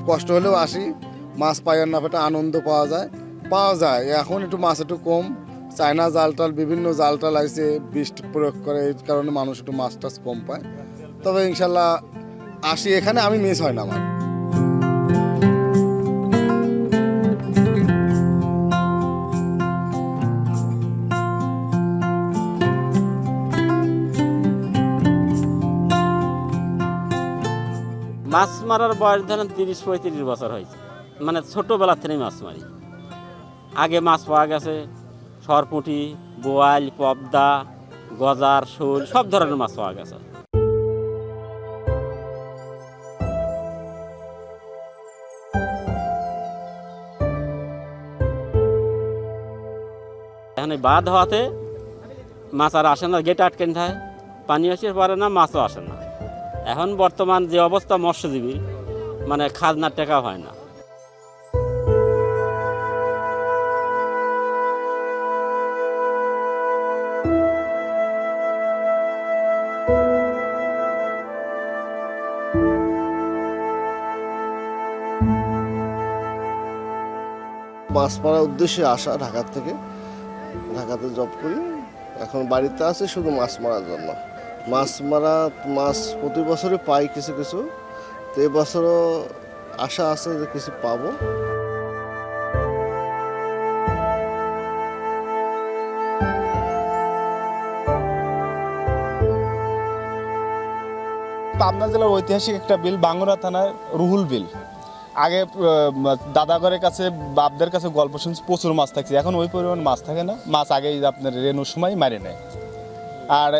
কষ্ট হলেও আসি, মাছ পাই আর না পেটে আনন্দ পাওয়া যায়। এখন একটু মাছ একটু কম, চায়না জাল টাল বিভিন্ন জাল টাল আসছে, বিষ প্রয়োগ করে, এই কারণে মানুষ একটু মাছ টাছ কম পায়। তবে ইনশাল্লাহ আসি, এখানে আমি মিস হয় না আমার। মাছ মারার বয়স ধরেন 30-35 বছর হয়েছে, মানে ছোটোবেলা থেকেই মাছ মারি। আগে মাছ পাওয়া গেছে সরপুঁটি, বোয়াল, পবদা, গজার, শোল, সব ধরনের মাছ পাওয়া গেছে। এখন এই বাঁধ হওয়াতে মাছ আর আসে না, গেট আটকে থাকে, পানি আসে পারে না, মাছও আসে না। এখন বর্তমান যে অবস্থা মৎস্যজীবী, মানে খাজনার টাকা হয় না। মাছ মারার উদ্দেশ্যে আসা ঢাকার থেকে, ঢাকাতে জব করি, এখন বাড়িতে আছে শুধু মাছ মারার জন্য। মাছ প্রতি বছরই পাই কিছু কিছু, তো এবছরও আশা আছে যে কিছু পাবো। পাবনা জেলার ঐতিহাসিক একটা বিল বাঙ্গুরা থানার রুহুল বিল। আগে দাদাঘরের কাছে বাপদের কাছে গল্প শুনছি প্রচুর মাছ থাকছে, এখন ওই পরিমাণ মাছ থাকে না। মাছ আগে আপনার রেনুর সময় মারে নেয়। আর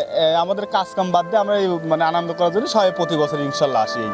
আমাদের কাজ কাম বাদ দিয়ে আমরা মানে আনন্দ করার জন্য সবাই প্রতি বছর ইনশাল্লাহ আসি।